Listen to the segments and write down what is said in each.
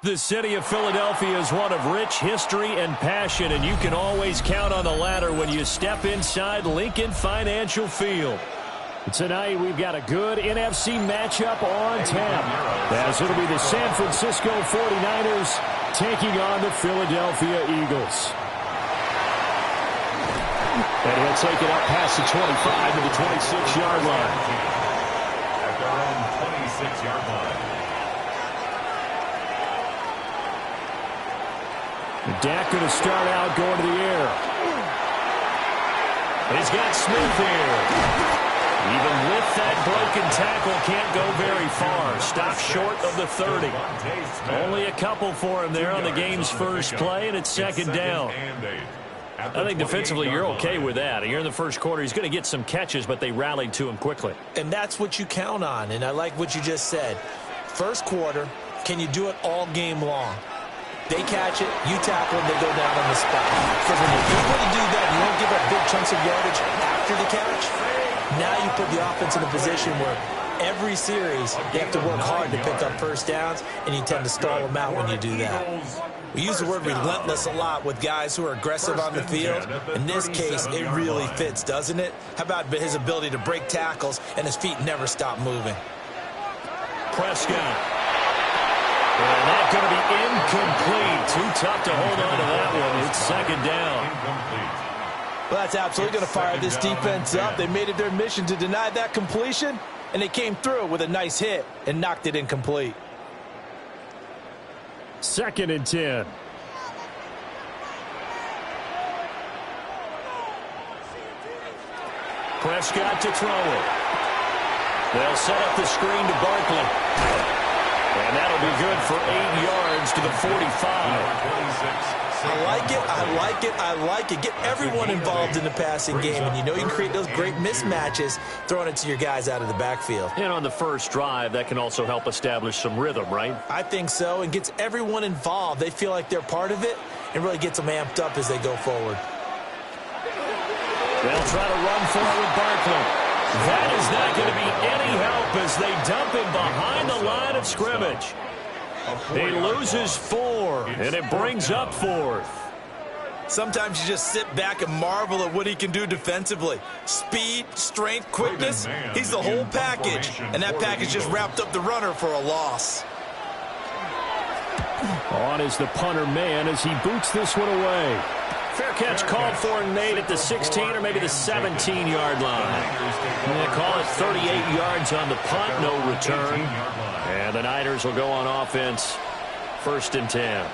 The city of Philadelphia is one of rich history and passion, and you can always count on the latter when you step inside Lincoln Financial Field. Tonight, we've got a good NFC matchup on tap, as it'll be the San Francisco 49ers taking on the Philadelphia Eagles. And he'll take it up past the 25 to the 26-yard line. At their own 26-yard line. Dak going to start out going to the air. He's got Smith here. Even with that broken tackle, can't go very far. Stop short of the 30. Only a couple for him there on the game's first play, and it's second down. I think defensively you're okay with that. Here in the first quarter, he's going to get some catches, but they rallied to him quickly. And that's what you count on, and I like what you just said. first quarter. Can you do it all game long? They catch it, you tackle them, they go down on the spot. Because when you're able to do that, you don't give up big chunks of yardage after the catch. Now you put the offense in a position where every series they have to work hard to pick up first downs, and you tend to stall them out when you do that. We use the word relentless a lot with guys who are aggressive on the field. In this case, it really fits, doesn't it? How about his ability to break tackles and his feet never stop moving? Prescott. And that's going to be incomplete. Too tough to hold on to that one. It's second down. Well, that's absolutely going to fire this defense up. They made it their mission to deny that completion, and they came through with a nice hit and knocked it incomplete. 2nd and 10. Prescott to throw it. They'll set up the screen to Barkley. And that'll be good for 8 yards to the 45. I like it, I like it, I like it. Get everyone involved in the passing game, and you know you can create those great mismatches throwing it to your guys out of the backfield. And on the first drive, that can also help establish some rhythm, right? I think so, and gets everyone involved. They feel like they're part of it, and really gets them amped up as they go forward. They'll try to run for it with Barkley. That is not going to be any help as they dump him behind the line of scrimmage. He loses 4, and it brings up 4th. Sometimes you just sit back and marvel at what he can do defensively. Speed, strength, quickness, he's the whole package. And that package just wrapped up the runner for a loss. On is the punter man as he boots this one away. Fair catch called for and made at the 16 or maybe the 17-yard line. They call it 38 yards on the punt, no return. And the Niners will go on offense, 1st and 10.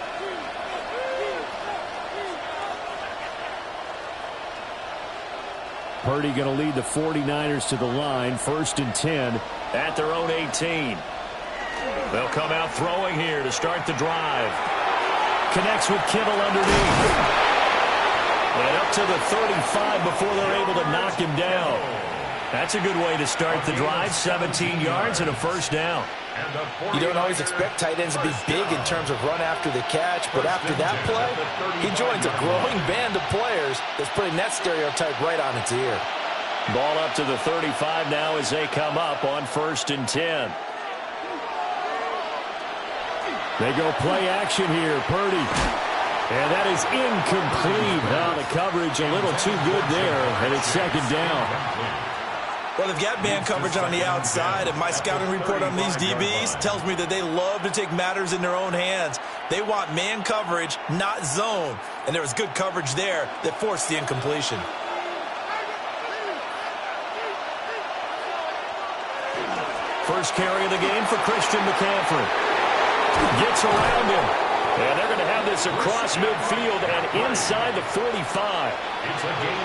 Purdy going to lead the 49ers to the line, 1st and 10 at their own 18. They'll come out throwing here to start the drive. Connects with Kittle underneath. And up to the 35 before they're able to knock him down. That's a good way to start the drive. 17 yards and a 1st down. You don't always expect tight ends to be big in terms of run after the catch, but after that play, he joins a growing band of players that's putting that stereotype right on its ear. Ball up to the 35 now as they come up on 1st and 10. They go play action here. Purdy. And that is incomplete. Now the coverage a little too good there, and it's 2nd down. Well, they've got man coverage on the outside, and my scouting report on these DBs tells me that they love to take matters in their own hands. They want man coverage, not zone. And there was good coverage there that forced the incompletion. First carry of the game for Christian McCaffrey. Gets around him. And they're going to have this across midfield and inside the 45.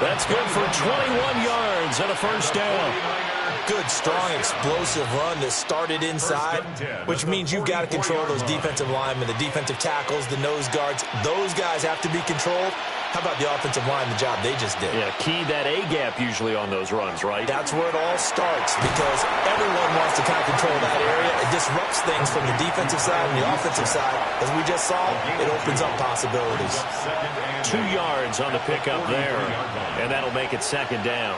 That's good for 21 yards and a 1st down. Good, strong, explosive run that started inside, which means you've got to control those defensive linemen, the defensive tackles, the nose guards. Those guys have to be controlled. How about the offensive line, the job they just did? Yeah, key that A-gap usually on those runs, right? That's where it all starts because everyone wants to kind of control that area. It disrupts things from the defensive side and the offensive side. As we just saw, it opens up possibilities. 2 yards on the pickup there, and that'll make it 2nd down.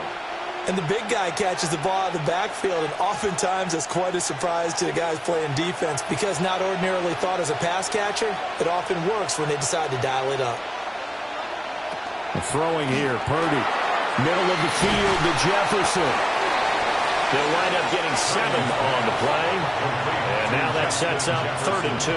And the big guy catches the ball out of the backfield, and oftentimes it's quite a surprise to the guys playing defense because not ordinarily thought as a pass catcher, it often works when they decide to dial it up. Throwing here, Purdy. Middle of the field to Jefferson. They'll wind up getting 7 on the play. And now that sets up 3rd and 2.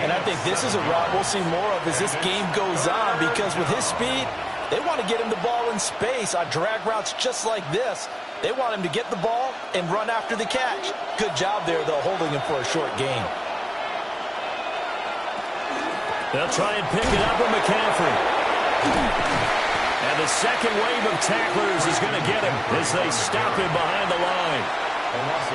And I think this is a route we'll see more of as this game goes on because with his speed, they want to get him the ball in space on drag routes just like this. They want him to get the ball and run after the catch. Good job there, though, holding him for a short gain. They'll try and pick it up with McCaffrey. And the second wave of tacklers is going to get him as they stop him behind the line.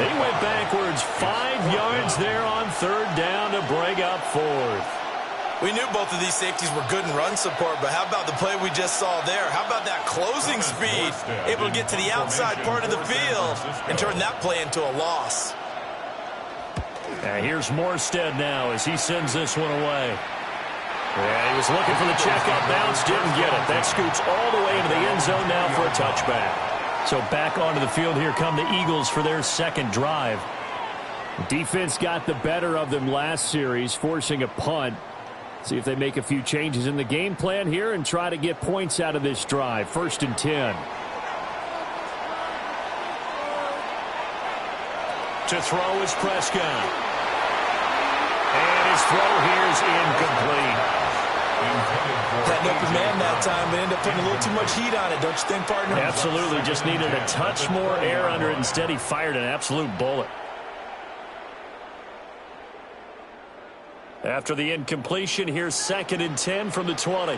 He went backwards 5 yards there on 3rd down to bring up 4th. We knew both of these safeties were good in run support, but how about the play we just saw there? How about that closing speed? Able to get to the outside part of the field and turn that play into a loss. And here's Morstead now as he sends this one away. Yeah, he was looking for the checkout bounce, didn't get it. That scoots all the way into the end zone now for a touchback. So back onto the field here come the Eagles for their second drive. The defense got the better of them last series, forcing a punt. See if they make a few changes in the game plan here and try to get points out of this drive. 1st and 10. To throw is Prescott. And his throw here is incomplete. Had an open man that time, but ended up putting a little too much heat on it, don't you think, partner? Absolutely. Just needed a touch more air under it. Instead, he fired an absolute bullet. After the incompletion, here's 2nd and 10 from the 20.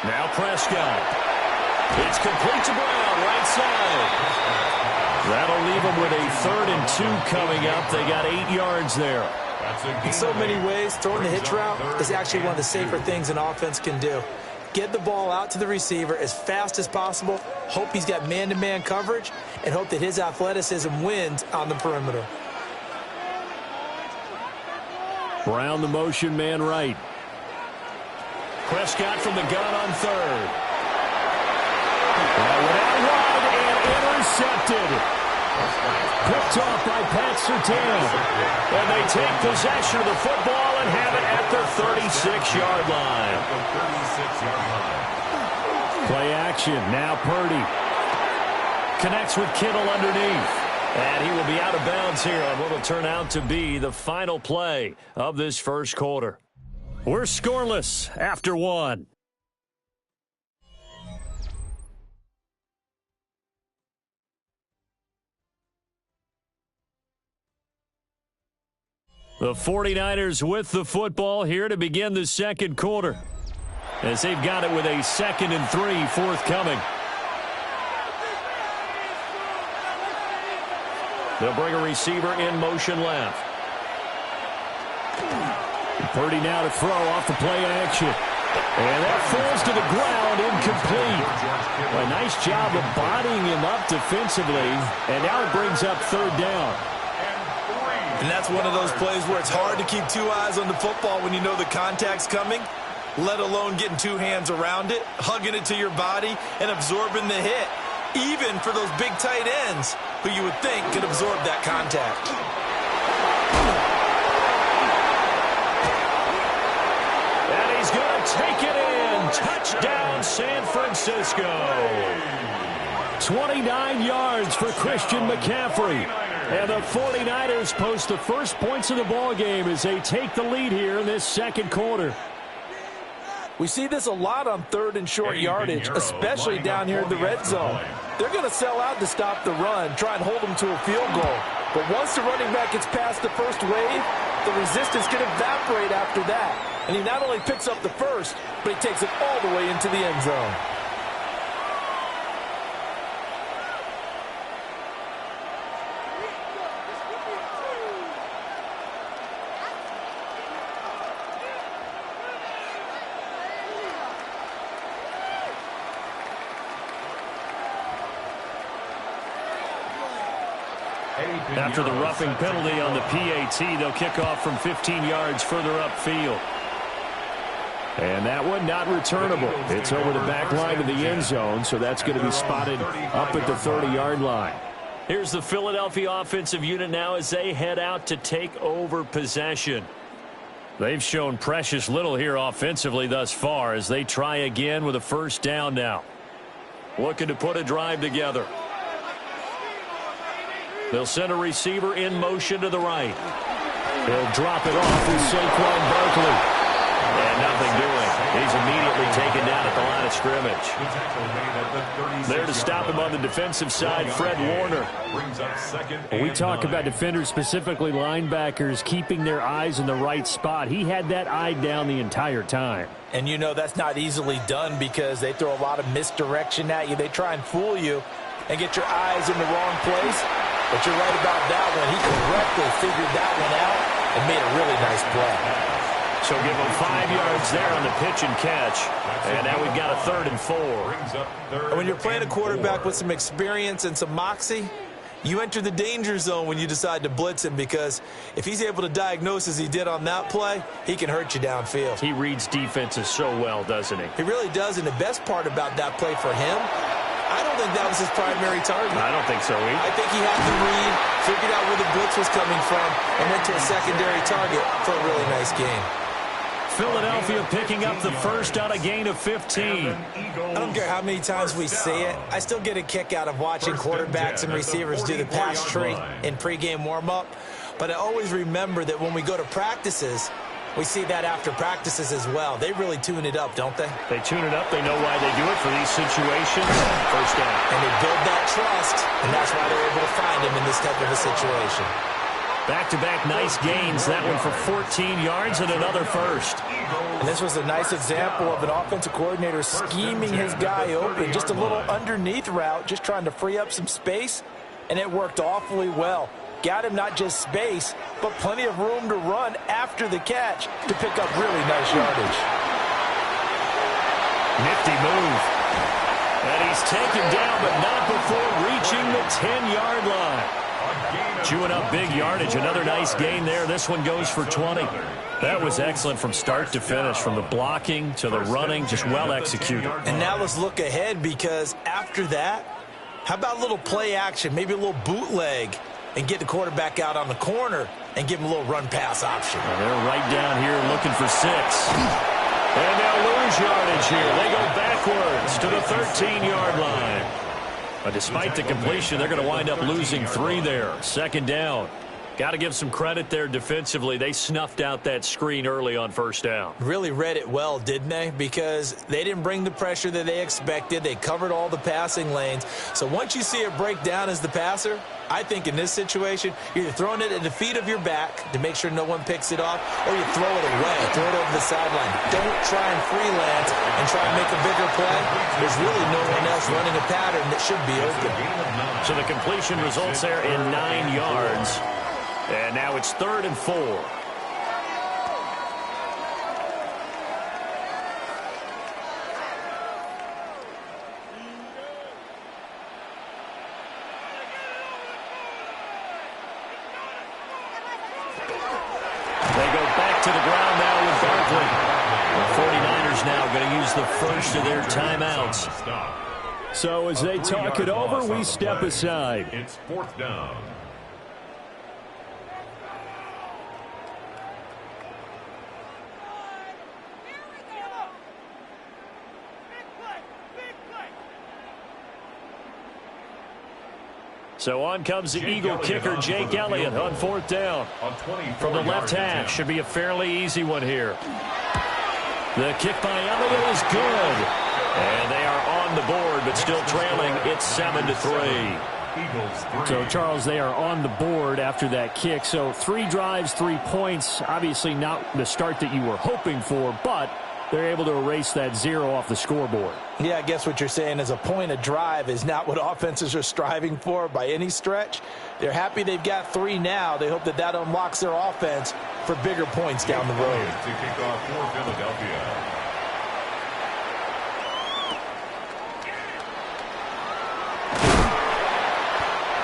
Now Prescott. It's complete to Brown, right side. That'll leave them with a 3rd and 2 coming up. They got 8 yards there. In so many ways, throwing the hitch route is actually one of the safer things an offense can do. Get the ball out to the receiver as fast as possible, hope he's got man-to-man coverage, and hope that his athleticism wins on the perimeter. Brown the motion man right. Prescott from the gun on 3rd. That went out wide and intercepted. Picked off by Pat Surtain. And they take possession of the football and have it at their 36-yard line. Play action. Now Purdy. Connects with Kittle underneath. And he will be out of bounds here on what will turn out to be the final play of this first quarter. We're scoreless after 1. The 49ers with the football here to begin the second quarter, as they've got it with a 2nd and 3 forthcoming. They'll bring a receiver in motion left. Purdy now to throw off the play action. And that falls to the ground, incomplete. A nice job of bodying him up defensively, and now it brings up 3rd down. And that's one of those plays where it's hard to keep 2 eyes on the football when you know the contact's coming, let alone getting 2 hands around it, hugging it to your body, and absorbing the hit, even for those big tight ends who you would think could absorb that contact. And he's going to take it in. Touchdown, San Francisco. 29 yards for Christian McCaffrey. And the 49ers post the first points of the ballgame as they take the lead here in this second quarter. We see this a lot on 3rd and short yardage, especially down here in the red zone. They're going to sell out to stop the run, try and hold them to a field goal. But once the running back gets past the first wave, the resistance can evaporate after that. And he not only picks up the first, but he takes it all the way into the end zone. After the roughing penalty on the PAT, they'll kick off from 15 yards further upfield. And that one not returnable. It's over the back line of the end zone, so that's going to be spotted up at the 30-yard line. Here's the Philadelphia offensive unit now as they head out to take over possession. They've shown precious little here offensively thus far as they try again with a 1st down now. Looking to put a drive together. They'll send a receiver in motion to the right. He'll drop it off with Saquon Barkley. And nothing doing. He's immediately taken down at the line of scrimmage. There to stop him on the defensive side, Fred Warner. When we talk about defenders, specifically linebackers, keeping their eyes in the right spot, he had that eye down the entire time. And you know that's not easily done because they throw a lot of misdirection at you. They try and fool you and get your eyes in the wrong place. But you're right about that one. He correctly figured that one out and made a really nice play. So give him 5 yards there on the pitch and catch. And now we've got a 3rd and 4. And when you're playing a quarterback with some experience and some moxie, you enter the danger zone when you decide to blitz him, because if he's able to diagnose as he did on that play, he can hurt you downfield. He reads defenses so well, doesn't he? He really does, and the best part about that play for him, I don't think that was his primary target. I don't think so either. I think he had the read, figured out where the blitz was coming from, and went to a secondary target for a really nice game. Philadelphia picking up the first on a gain of 15. I don't care how many times we see it. I still get a kick out of watching quarterbacks and receivers do the pass tree in pregame warm-up. But I always remember that when we go to practices, we see that after practices as well. They really tune it up, don't they? They tune it up. They know why they do it for these situations. First down. And they build that trust, and that's why they're able to find him in this type of a situation. Back-to-back nice gains. That one for 14 yards and another first. And this was a nice example of an offensive coordinator scheming his guy open. Just a little underneath route, just trying to free up some space, and it worked awfully well. Got him not just space, but plenty of room to run after the catch to pick up really nice yardage. Nifty move. And he's taken down, but not before reaching the 10-yard line. Chewing up big yardage. Another nice gain there. This one goes for 20. That was excellent from start to finish, from the blocking to the running, just well executed. And now let's look ahead, because after that, how about a little play action, maybe a little bootleg, and get the quarterback out on the corner and give him a little run-pass option. Well, they're right down here looking for 6. And they'll lose yardage here. They go backwards to the 13-yard line. But despite the completion, they're going to wind up losing 3 there. 2nd down. Got to give some credit there defensively. They snuffed out that screen early on 1st down. Really read it well, didn't they? Because they didn't bring the pressure that they expected. They covered all the passing lanes. So once you see it break down as the passer, I think in this situation, you're either throwing it at the feet of your back to make sure no one picks it off, or you throw it away, throw it over the sideline. Don't try and freelance and try and make a bigger play. There's really no one else running a pattern that should be open. So the completion results there in 9 yards. And now it's 3rd and 4. They go back to the ground now with Barkley. The 49ers now going to use the first of their timeouts. So as they talk it over, we step aside. It's 4th down. So on comes the Eagle kicker, Jake Elliott, on 4th down. From the left hash, should be a fairly easy one here. The kick by Elliott is good. And they are on the board, but still trailing. It's 7-3. So, Charles, they are on the board after that kick. So 3 drives, 3 points. Obviously not the start that you were hoping for, but they're able to erase that 0 off the scoreboard. Yeah, I guess what you're saying is a point of drive is not what offenses are striving for by any stretch. They're happy they've got 3 now. They hope that that unlocks their offense for bigger points down the road. To kick off for Philadelphia.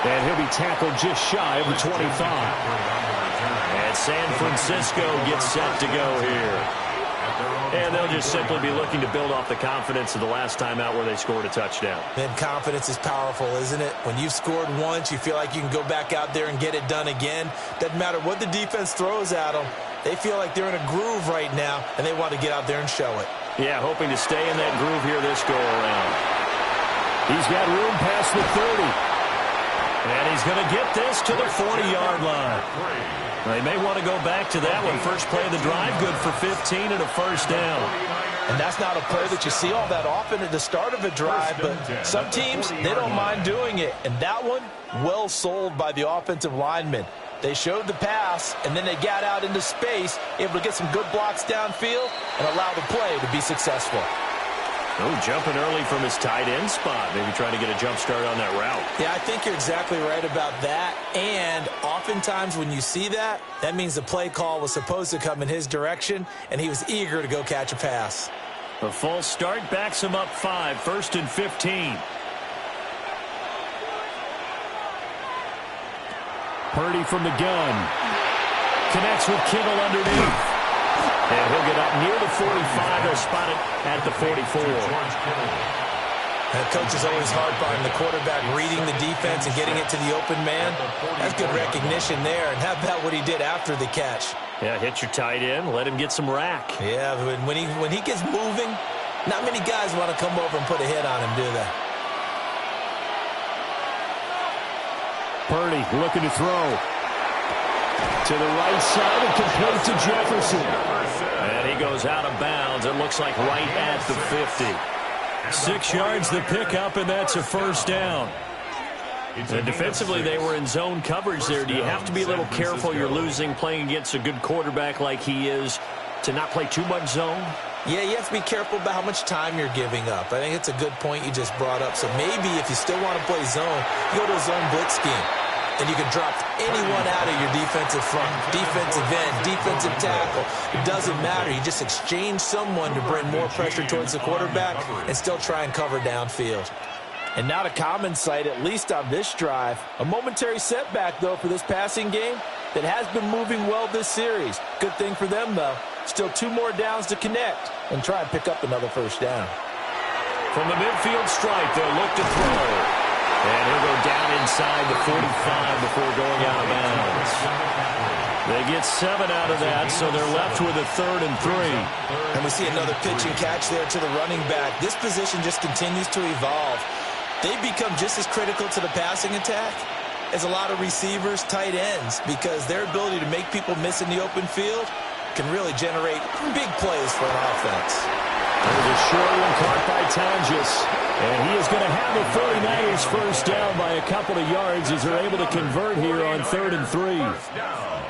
And he'll be tackled just shy of the 25. And San Francisco gets set to go here. And they'll just simply be looking to build off the confidence of the last time out where they scored a touchdown. Man, confidence is powerful, isn't it? When you've scored once, you feel like you can go back out there and get it done again. Doesn't matter what the defense throws at them. They feel like they're in a groove right now, and they want to get out there and show it. Yeah, hoping to stay in that groove here this go-around. He's got room past the 30. And he's going to get this to the 40-yard line. They may want to go back to that one. First play of the drive, good for 15 and a 1st down. And that's not a play that you see all that often at the start of a drive, but some teams, they don't mind doing it. And that one, well sold by the offensive lineman. They showed the pass, and then they got out into space, able to get some good blocks downfield and allow the play to be successful. Oh, jumping early from his tight end spot. Maybe trying to get a jump start on that route. Yeah, I think you're exactly right about that. And oftentimes when you see that, that means the play call was supposed to come in his direction, and he was eager to go catch a pass. A false start backs him up 5, 1st and 15. Purdy from the gun. Connects with Kittle underneath. And he'll get up near the 45. They'll spot it at the 44. The coach is always hard on the quarterback reading the defense and getting it to the open man. That's good recognition there. And how about what he did after the catch? Yeah, hit your tight end. Let him get some rack. Yeah, when he gets moving, not many guys want to come over and put a hit on him, do they? Purdy looking to throw. To the right side and complete to Jefferson. And he goes out of bounds. It looks like right at the 50. 6 yards the pickup, and that's a first down. And defensively, they were in zone coverage there. Do you have to be a little careful? You're losing, playing against a good quarterback like he is, to not play too much zone? Yeah, you have to be careful about how much time you're giving up. I think it's a good point you just brought up. So maybe if you still want to play zone, you go to a zone blitz scheme. And you can drop anyone out of your defensive front, defensive end, defensive tackle. It doesn't matter. You just exchange someone to bring more pressure towards the quarterback and still try and cover downfield. And not a common sight, at least on this drive. A momentary setback, though, for this passing game that has been moving well this series. Good thing for them, though. Still 2 more downs to connect and try and pick up another first down. From the midfield stripe, they'll look to throw. And he'll go down inside the 45 before going out of bounds. They get 7 out of that, so they're left with a 3rd and 3. And we see another pitch and catch there to the running back. This position just continues to evolve. They become just as critical to the passing attack as a lot of receivers, tight ends, because their ability to make people miss in the open field can really generate big plays for an offense. There's a short one caught by Tonjes. And he is going to have the 49ers first down by a couple of yards as they're able to convert here on 3rd and 3.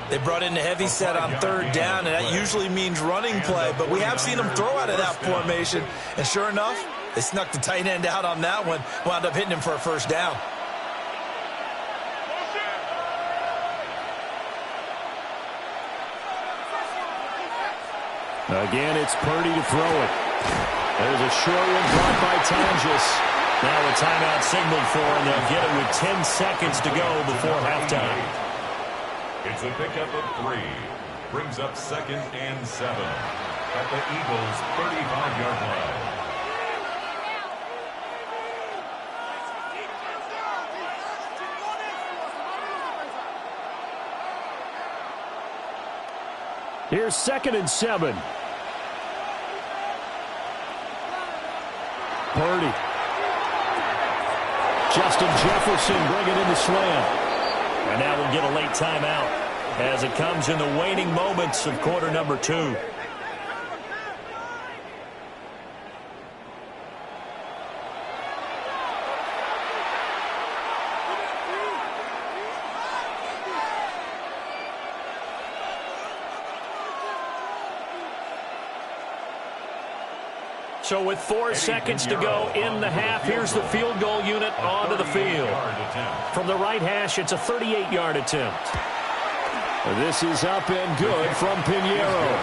They brought in the heavy set on 3rd down, and that usually means running play. But we have seen them throw out of that formation. And sure enough, they snuck the tight end out on that one, wound up hitting him for a first down. Again, it's Purdy to throw it. There's a short one caught by Tonjes. Now a timeout signaled for, and they'll get it with 10 seconds to go before halftime. It's a pickup of 3. Brings up 2nd and 7 at the Eagles' 35-yard line. Here's 2nd and 7. Purdy. Justin Jefferson bringing in the slam. And now we'll get a late timeout as it comes in the waning moments of quarter number 2. So with 4 seconds to go in the half, here's the field goal unit onto the field. From the right hash, it's a 38-yard attempt. This is up and good from Pinheiro.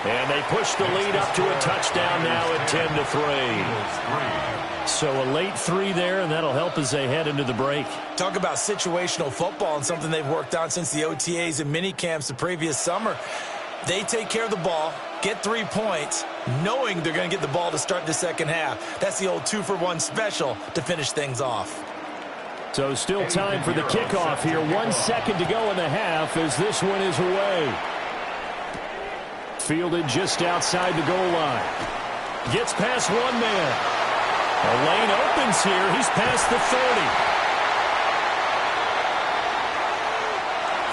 And they push the lead up to a touchdown now at 10-3. So a late 3 there, and that'll help as they head into the break. Talk about situational football and something they've worked on since the OTAs and mini camps the previous summer. They take care of the ball, get 3 points, knowing they're going to get the ball to start the second half. That's the old 2-for-1 special to finish things off. So still time for the kickoff here. 1 second to go in the half as this one is away. Fielded just outside the goal line. Gets past one man. A lane opens here. He's past the 30.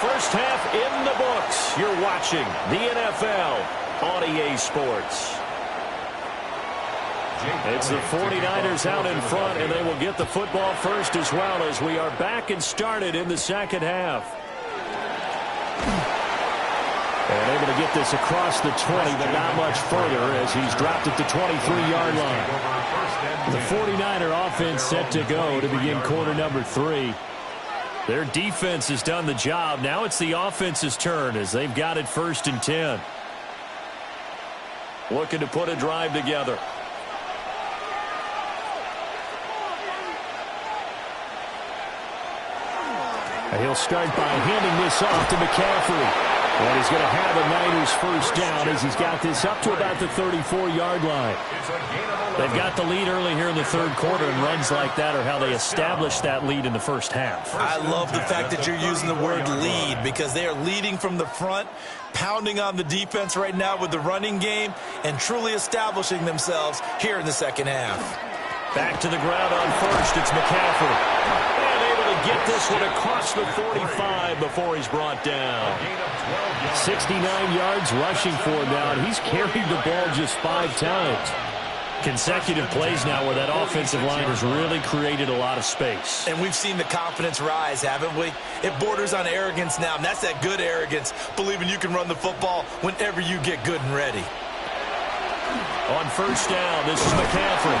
First half in the books. You're watching the NFL on EA Sports. It's the 49ers out in front, and they will get the football first as well as we are back and started in the second half. And able to get this across the 20, but not much further as he's dropped at the 23-yard line. The 49er offense set to go to begin quarter number 3. Their defense has done the job. Now it's the offense's turn as they've got it 1st and 10. Looking to put a drive together. He'll start by handing this off to McCaffrey. And he's going to have a Niners first down as he's got this up to about the 34-yard line. They've got the lead early here in the third quarter, and runs like that are how they establish that lead in the first half. I love the fact that you're using the word lead because they are leading from the front, pounding on the defense right now with the running game, and truly establishing themselves here in the second half. Back to the ground on first. It's McCaffrey. Get this one across the 45 before he's brought down. 69 yards rushing for him now, and he's carried the ball just 5 times. Consecutive plays now where that offensive line has really created a lot of space. And we've seen the confidence rise, haven't we? It borders on arrogance now, and that's that good arrogance, believing you can run the football whenever you get good and ready. On first down, this is McCaffrey.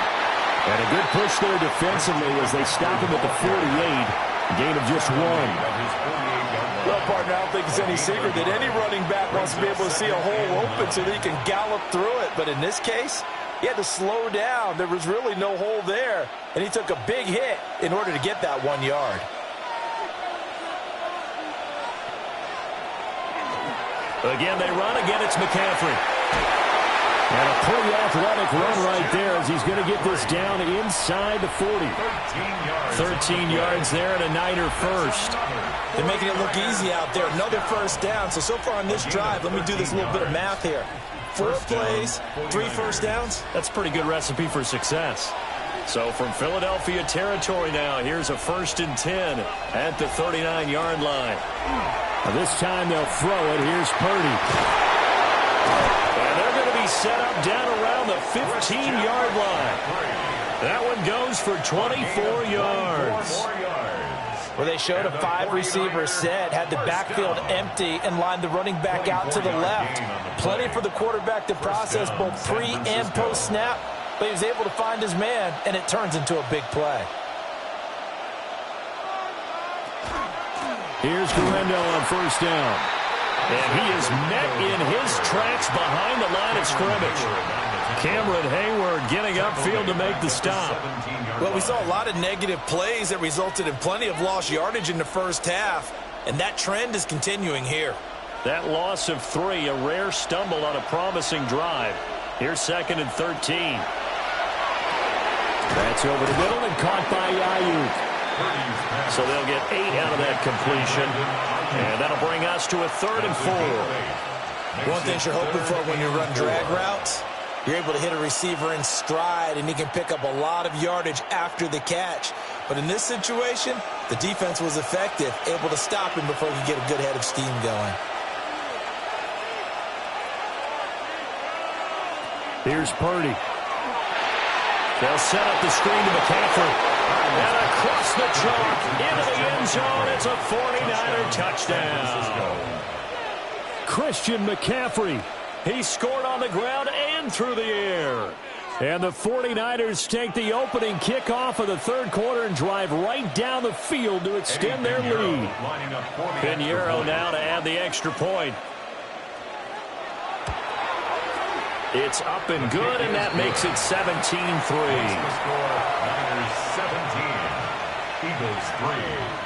And a good push there defensively as they stop him at the 48. Gain of just 1. Well, partner, I don't think it's any secret that any running back wants to be able to see a hole open so that he can gallop through it. But in this case, he had to slow down. There was really no hole there, and he took a big hit in order to get that 1 yard. Again, they run. Again, it's McCaffrey. And a pretty athletic run right there as he's going to get this down inside the 40. 13 yards there and a Niner first. They're making it look easy out there. Another first down. So far on this drive, let me do this little bit of math here. 4 plays, 3 first downs. That's a pretty good recipe for success. So from Philadelphia territory now, here's a 1st and 10 at the 39-yard line. Now this time they'll throw it. Here's Purdy. And they're going to be set up down around the 15-yard line. That one goes for 24 yards. Well, they showed a 5-receiver set, had the backfield empty, and lined the running back out to the left. Plenty for the quarterback to process both pre- and post-snap, but he was able to find his man, and it turns into a big play. Here's Guerrero on first down. And he is met in his tracks behind the line of scrimmage. Cameron Hayward getting upfield to make the stop. Well, we saw a lot of negative plays that resulted in plenty of lost yardage in the first half, and that trend is continuing here. That loss of 3, a rare stumble on a promising drive. Here's 2nd and 13. That's over the middle and caught by Ayuk. So they'll get 8 out of that completion. And that'll bring us to a 3rd and 4. One thing you're hoping for when you run drag routes, you're able to hit a receiver in stride, and he can pick up a lot of yardage after the catch. But in this situation, the defense was effective, able to stop him before he could get a good head of steam going. Here's Purdy. They'll set up the screen to McCaffrey. And across the chalk, into the end zone, it's a 49er touchdown. Christian McCaffrey. He scored on the ground and through the air. And the 49ers take the opening kickoff of the third quarter and drive right down the field to extend their lead. Pinheiro now to add the extra point. It's up and good, and that makes it 17-3. Niners 17, Eagles 3.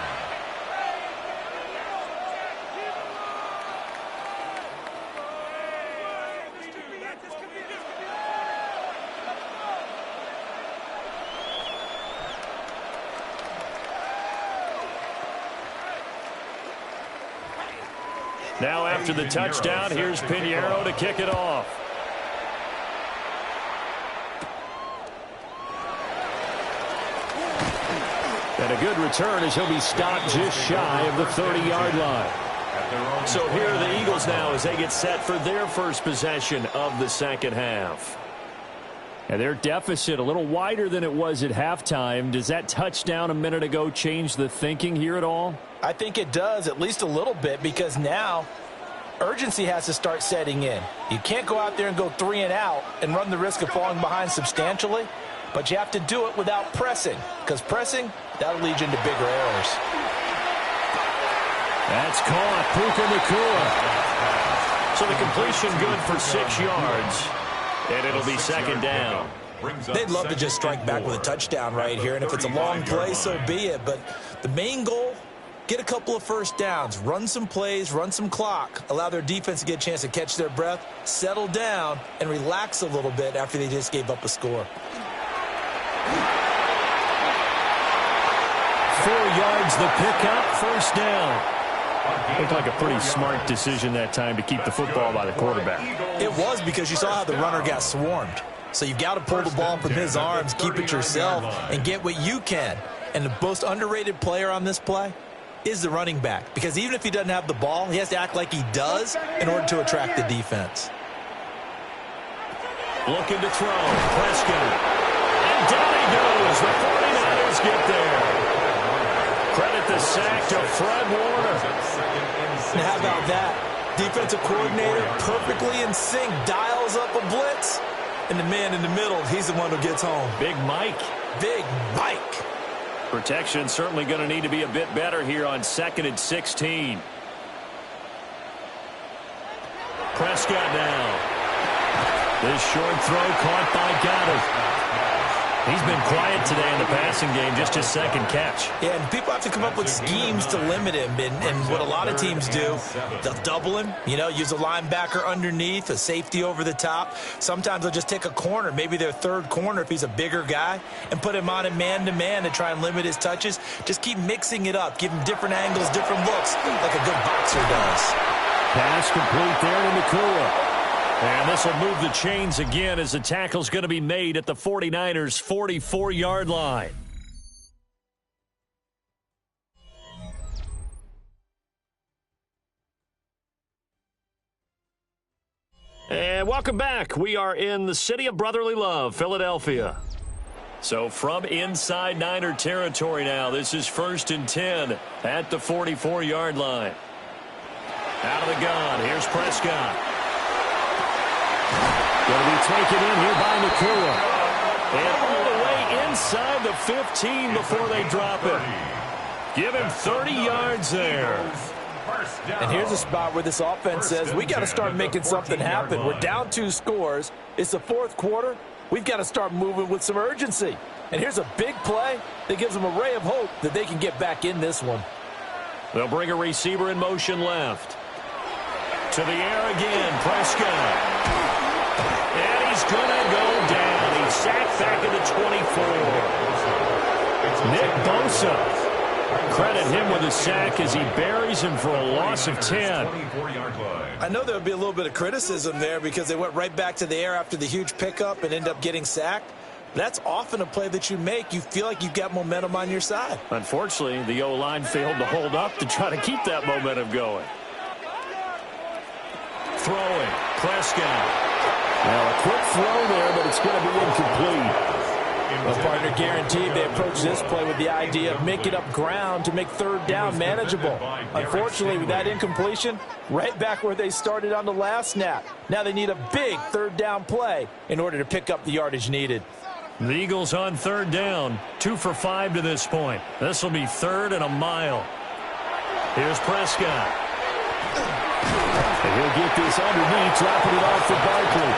Now after the touchdown, here's Pinheiro to kick it off. And a good return as he'll be stopped just shy of the 30-yard line. So here are the Eagles now as they get set for their first possession of the second half. And their deficit a little wider than it was at halftime. Does that touchdown a minute ago change the thinking here at all? I think it does, at least a little bit, because now urgency has to start setting in. You can't go out there and go 3 and out and run the risk of falling behind substantially, but you have to do it without pressing, because pressing, that'll lead you into bigger errors. That's caught. Puka Nacua. So the completion good for 6 yards, and it'll be second down. They'd love to just strike back with a touchdown right here, and if it's a long play, so be it. But the main goal, get a couple of first downs, run some plays, run some clock, allow their defense to get a chance to catch their breath, settle down, and relax a little bit after they just gave up a score. 4 yards the pickup, first down. Looked like a pretty smart decision that time to keep the football by the quarterback. It was, because you saw how the runner got swarmed. So you've got to pull the ball from his arms, keep it yourself, and get what you can. And the most underrated player on this play is the running back, because even if he doesn't have the ball, he has to act like he does in order to attract the defense. Looking to throw. Prescott. And down he goes. The 49ers get there. Credit the sack to Fred Warner. And how about that? Defensive coordinator perfectly in sync, dials up a blitz, and the man in the middle, he's the one who gets home. Big Mike. Big Mike. Protection certainly going to need to be a bit better here on 2nd and 16. Prescott now. This short throw caught by Goddard. He's been quiet today in the passing game, just his second catch. Yeah, and people have to come up with schemes to limit him. And what a lot of teams do, they'll double him, use a linebacker underneath, a safety over the top. Sometimes they'll just take a corner, maybe their third corner if he's a bigger guy, and put him on a man-to-man to try and limit his touches. Just keep mixing it up, give him different angles, different looks, like a good boxer does. Pass complete there to Nacua. And this will move the chains again as the tackle's going to be made at the 49ers' 44-yard line. And welcome back. We are in the city of brotherly love, Philadelphia. So from inside Niner territory now, this is 1st and 10 at the 44-yard line. Out of the gun, here's Prescott. Going to be taken in here by Nacua. And all the way inside the 15 before they drop it. Give him 30 yards there. And here's a spot where this offense says, we got to start making something happen. We're down 2 scores. It's the 4th quarter. We've got to start moving with some urgency. And here's a big play that gives them a ray of hope that they can get back in this one. They'll bring a receiver in motion left. To the air again, Prescott. And he's going to go down. He's sacked back at the 24. Nick Bosa. Credit him with a sack as he buries him for a loss of 10. I know there would be a little bit of criticism there because they went right back to the air after the huge pickup and end up getting sacked. That's often a play that you make. You feel like you've got momentum on your side. Unfortunately, the O-line failed to hold up to try to keep that momentum going. Throwing, Prescott. Now a quick throw there, but it's going to be incomplete. Well, partner, guaranteed they approach this play with the idea of making up ground to make 3rd down manageable. Unfortunately, with that incompletion, right back where they started on the last snap. Now they need a big 3rd down play in order to pick up the yardage needed. The Eagles on 3rd down, 2 for 5 to this point. This will be 3rd and a mile. Here's Prescott. And he'll get this underneath, dropping it off for Barkley.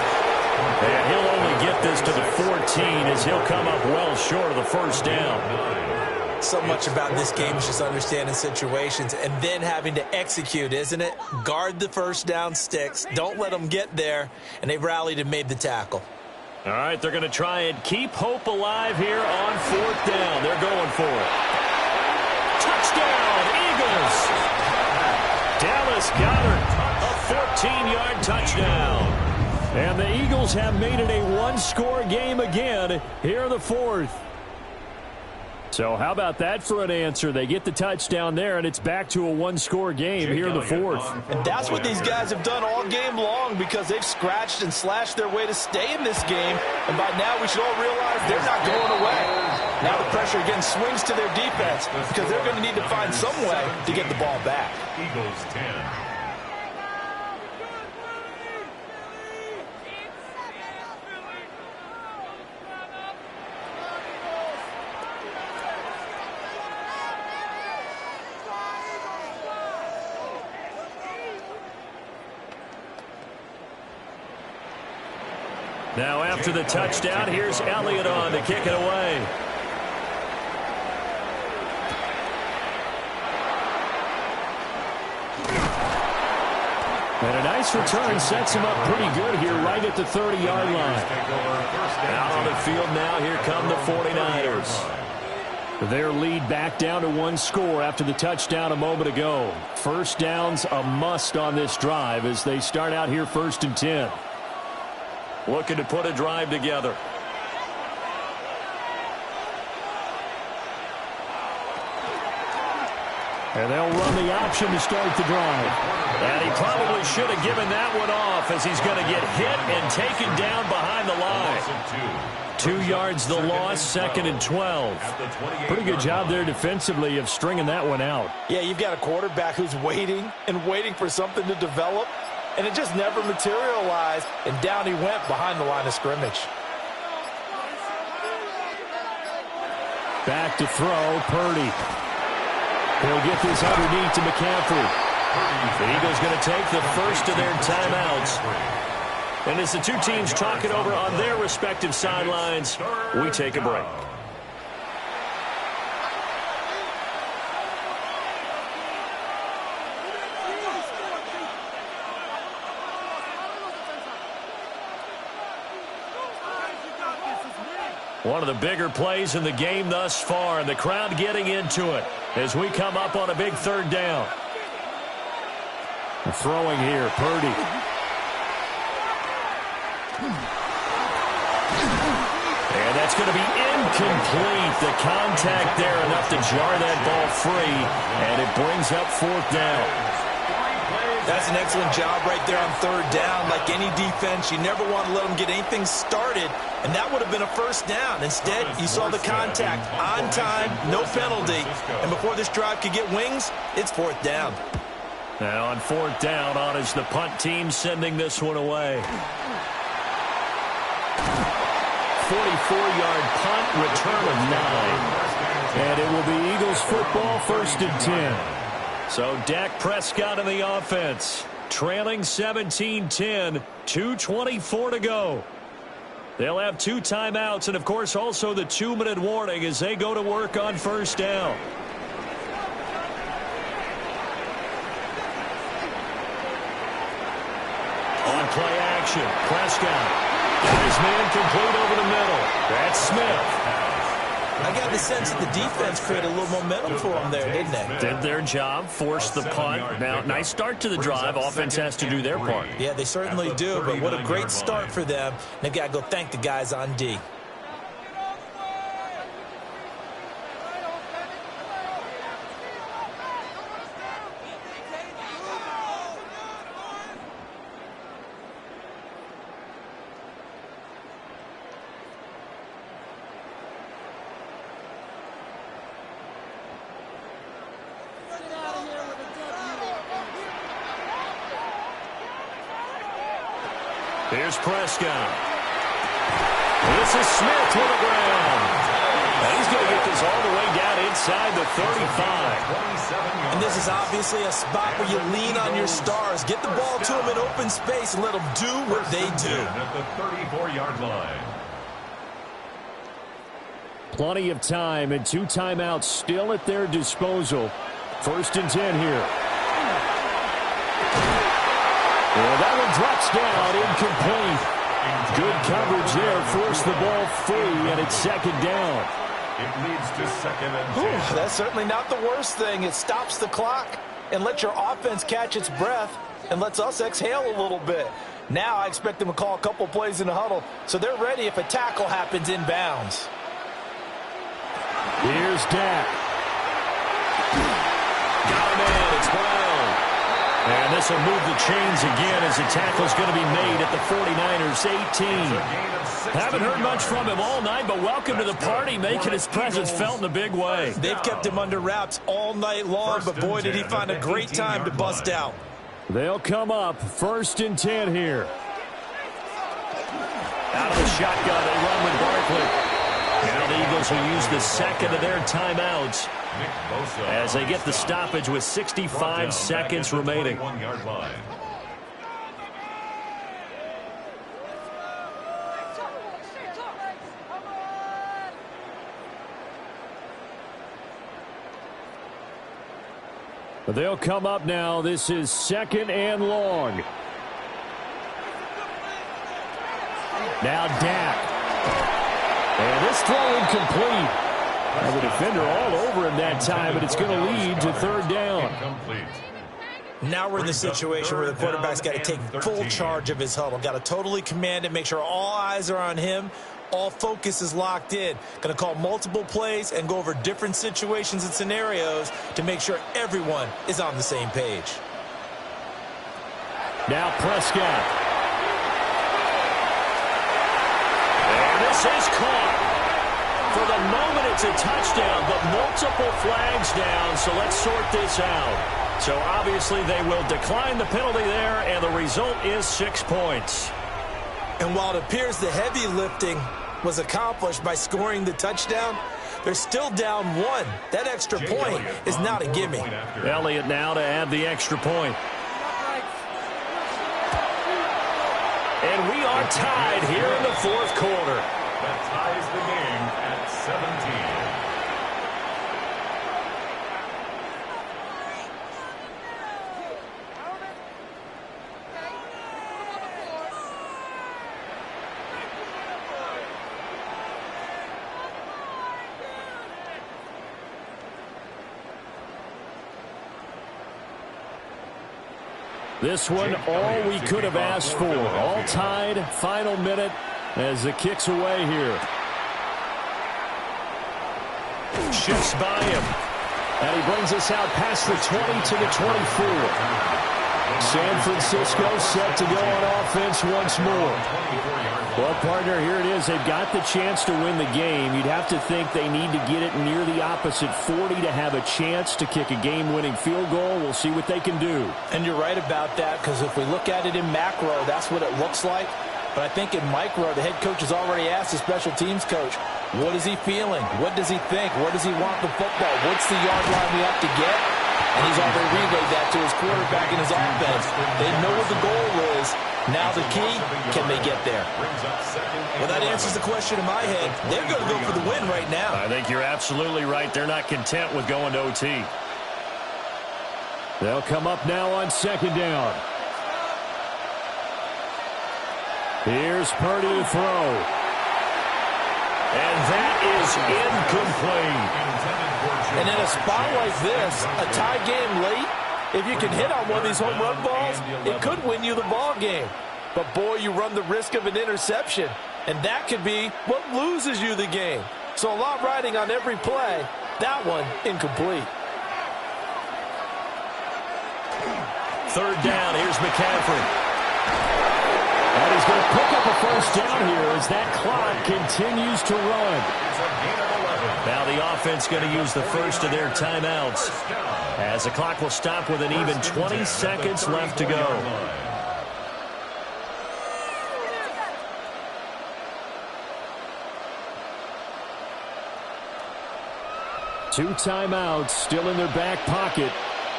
And he'll only get this to the 14 as he'll come up well short of the 1st down. So much about this game is just understanding situations and then having to execute, isn't it? Guard the 1st down sticks. Don't let them get there. And they've rallied and made the tackle. All right, they're going to try and keep hope alive here on 4th down. They're going for it. Touchdown, Eagles! Dallas Goedert, a 14-yard touchdown. And the Eagles have made it a one-score game again here in the 4th. So how about that for an answer? They get the touchdown there, and it's back to a one-score game here in the 4th. And that's what these guys have done all game long because they've scratched and slashed their way to stay in this game. And by now we should all realize they're not going away. Now the pressure again swings to their defense because they're going to need to find some way to get the ball back. Eagles 10. Now after the touchdown, here's Elliott on to kick it away. And a nice return sets him up pretty good here right at the 30-yard line. Out on the field now, here come the 49ers. Their lead back down to 1 score after the touchdown a moment ago. First down's a must on this drive as they start out here 1st and 10. Looking to put a drive together. And they'll run the option to start the drive. And he probably should have given that one off as he's going to get hit and taken down behind the line. 2 yards the loss, 2nd and 12. Pretty good job there defensively of stringing that one out. Yeah, you've got a quarterback who's waiting and waiting for something to develop, and it just never materialized, and down he went behind the line of scrimmage. Back to throw, Purdy. He'll get this underneath to McCaffrey. The Eagles going to take the first of their timeouts. And as the two teams talk it over on their respective sidelines, we take a break. One of the bigger plays in the game thus far, and the crowd getting into it as we come up on a big 3rd down. Throwing here, Purdy. And that's going to be incomplete. The contact there enough to jar that ball free, and it brings up 4th down. That's an excellent job right there on 3rd down. Like any defense, you never want to let them get anything started, and that would have been a 1st down. Instead, you saw the contact on time, no penalty, and before this drive could get wings, it's 4th down. Now on 4th down, on is the punt team sending this one away. 44-yard punt, return of 9. And it will be Eagles football, 1st and 10. So Dak Prescott in the offense, trailing 17-10, 2:24 to go. They'll have 2 timeouts and, of course, also the 2-minute warning as they go to work on 1st down. On play action, Prescott. Got his man complete over the middle. That's Smith. I got the sense that the defense created a little momentum for them there, didn't they? Did their job, forced the punt. Now, nice start to the drive. Offense has to do their part. Yeah, they certainly do, but what a great start for them. They've got to go thank the guys on D. Here's Prescott. This is Smith to the ground. And he's going to get this all the way down inside the 35. And this is obviously a spot where you lean on your stars. Get the ball to them in open space and let them do what they do. At the 34-yard line. Plenty of time and 2 timeouts still at their disposal. 1st and 10 here. Well, that one drops down, incomplete. Good coverage there, forced the ball free, and it's 2nd down. It leads to 2nd and 10. That's certainly not the worst thing. It stops the clock and lets your offense catch its breath and lets us exhale a little bit. Now I expect them to call a couple plays in the huddle, so they're ready if a tackle happens inbounds. Here's Dak. Got him in. It's Brown. And this will move the chains again as the tackle's going to be made at the 49ers 18. Haven't heard much from him all night, but welcome to the party, making his presence felt in a big way. They've kept him under wraps all night long, but boy, did he find a great time to bust out. They'll come up 1st and 10 here. Out of the shotgun, they run with Barkley. Now the Eagles will use the 2nd of their timeouts as they get the stoppage with 65 seconds remaining. They'll come up now. This is 2nd and long. Now Dak. And this throw incomplete. Now the defender all over him that time, but it's going to lead to 3rd down. Now we're in the situation where the quarterback's got to take full charge of his huddle. Got to totally command it, make sure all eyes are on him. All focus is locked in. Going to call multiple plays and go over different situations and scenarios to make sure everyone is on the same page. Now Prescott. And this is caught. For the moment, it's a touchdown, but multiple flags down, so let's sort this out. So obviously they will decline the penalty there, and the result is 6 points. And while it appears the heavy lifting was accomplished by scoring the touchdown, they're still down 1. That extra point is not a gimme. Elliott now to add the extra point. And we are tied here in the 4th quarter. That ties the game at 17. This one, all we could have asked for. All tied, final minute as the kick's away here. Shifts by him. And he brings us out past the 20 to the 24. San Francisco set to go on offense once more. Well, partner, here it is. They've got the chance to win the game. You'd have to think they need to get it near the opposite 40 to have a chance to kick a game-winning field goal. We'll see what they can do. And you're right about that, because if we look at it in macro, that's what it looks like. But I think in micro, the head coach has already asked the special teams coach, what is he feeling? What does he think? Where does he want the football? What's the yard line we have to get? And he's already relayed that to his quarterback and his offense. They know what the goal is. Now the key, can they get there? Well, that answers the question in my head. They're going to go for the win right now. I think you're absolutely right. They're not content with going to OT. They'll come up now on 2nd down. Here's Purdy to throw. And that is incomplete. And in a spot like this, a tie game late, if you can hit on one of these home run balls, it could win you the ball game. But, boy, you run the risk of an interception, and that could be what loses you the game. So a lot riding on every play. That one, incomplete. 3rd down. Here's McCaffrey. And he's going to pick up a 1st down here as that clock continues to run. Now the offense going to use the first of their timeouts, as the clock will stop with an even 20 seconds left to go. Two timeouts still in their back pocket.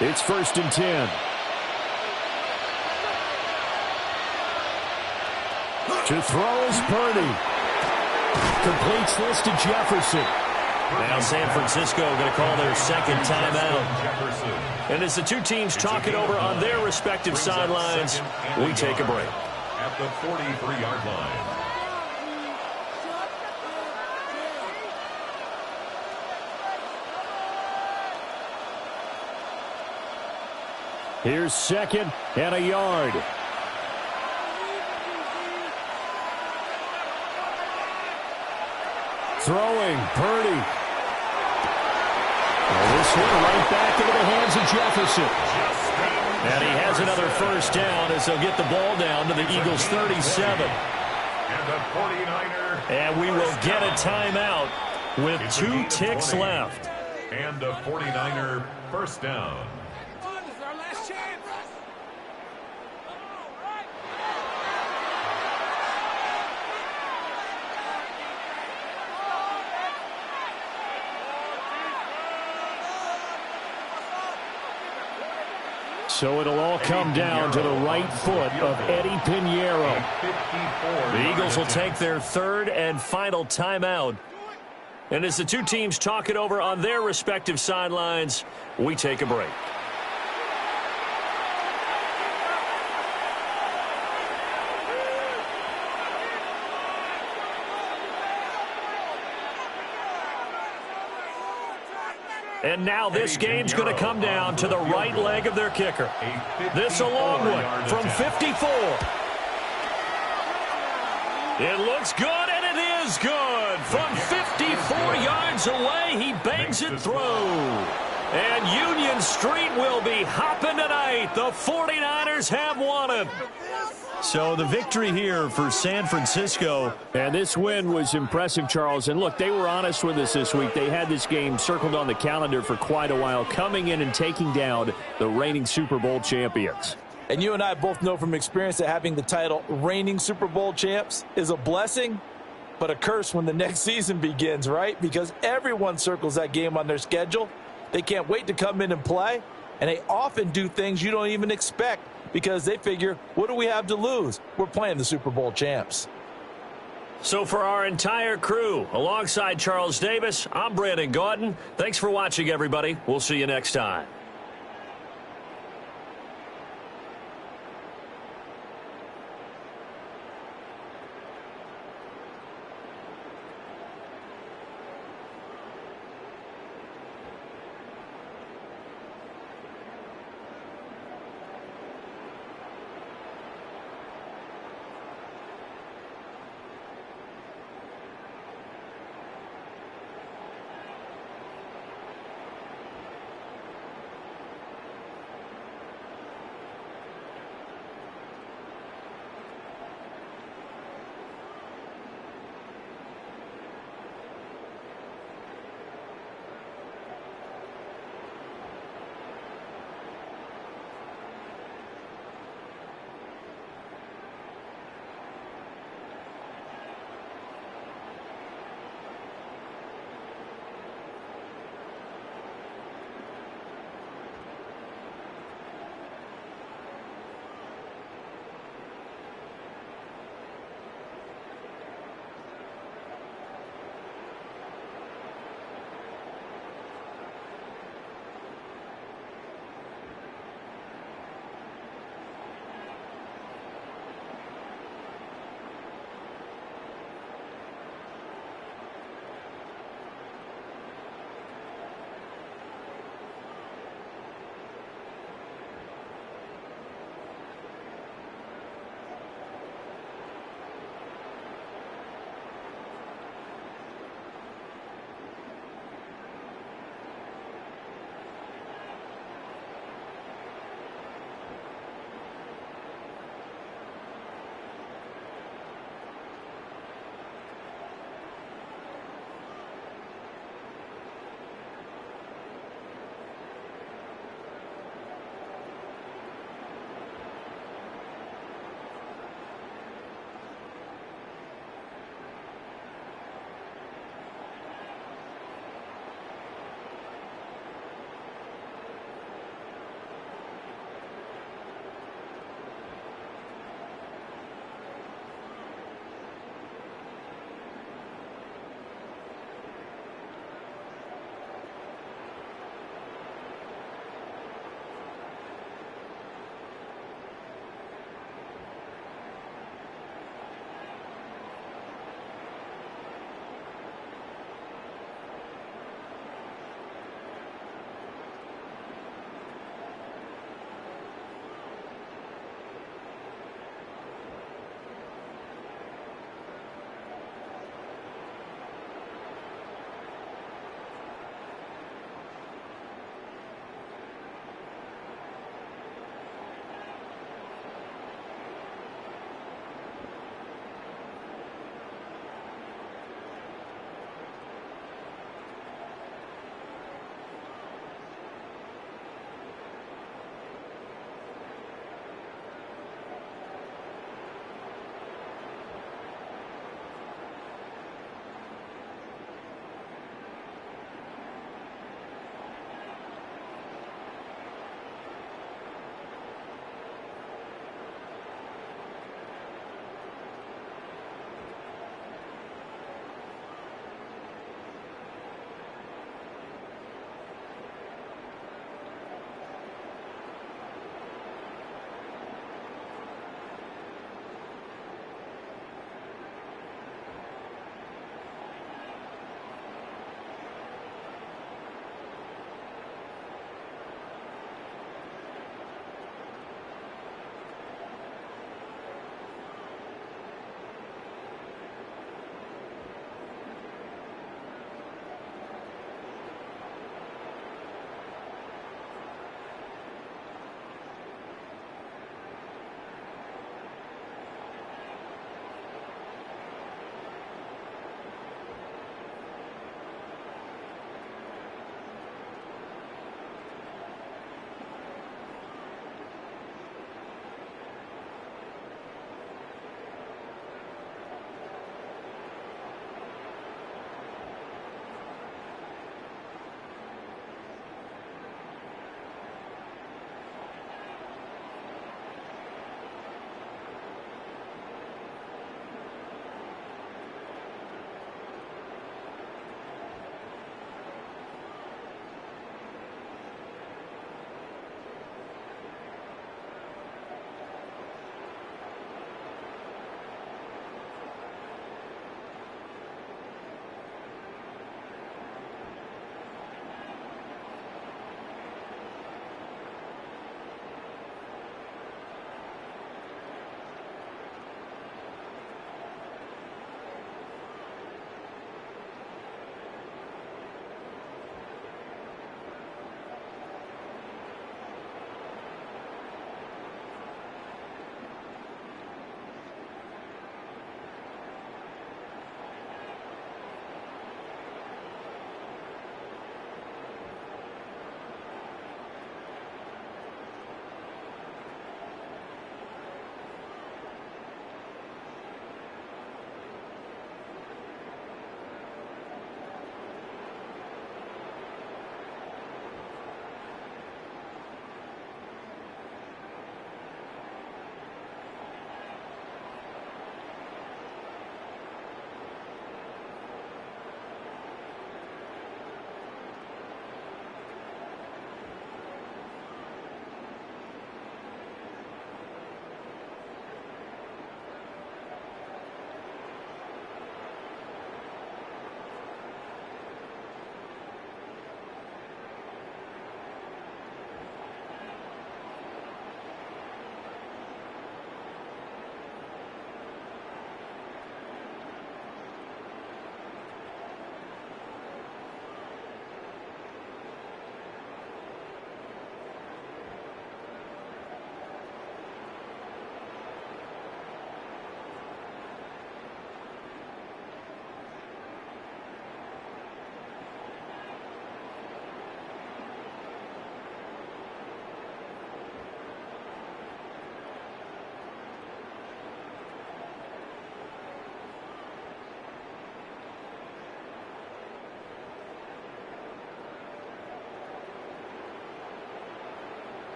It's 1st and 10. To throw is Purdy. Completes this to Jefferson. Now San Francisco going to call their 2nd timeout. And as the two teams talk it over on their respective sidelines, we take a break. At the 43-yard line. Here's 2nd and a yard. Throwing, Purdy. Well, this one right back into the hands of Jefferson. And he has another 1st down as they'll get the ball down to the Eagles' 37. And the 49er. And we will get a timeout with 2 ticks left. And the 49er 1st down. So it'll all come down to the right foot of Eddie Pinheiro. The Eagles will take their 3rd and final timeout. And as the two teams talk it over on their respective sidelines, we take a break. And now this game's going to come down to the right leg of their kicker. This a long one from 54. It looks good, and it is good. From 54 yards away, he bangs it through. And Union Street will be hopping tonight. The 49ers have won it. So the victory here for San Francisco. And this win was impressive, Charles. And look, they were honest with us this week. They had this game circled on the calendar for quite a while, coming in and taking down the reigning Super Bowl champions. And you and I both know from experience that having the title reigning Super Bowl champs is a blessing, but a curse when the next season begins, right? Because everyone circles that game on their schedule. They can't wait to come in and play, and they often do things you don't even expect because they figure, what do we have to lose? We're playing the Super Bowl champs. So for our entire crew, alongside Charles Davis, I'm Brandon Gaudin. Thanks for watching, everybody. We'll see you next time.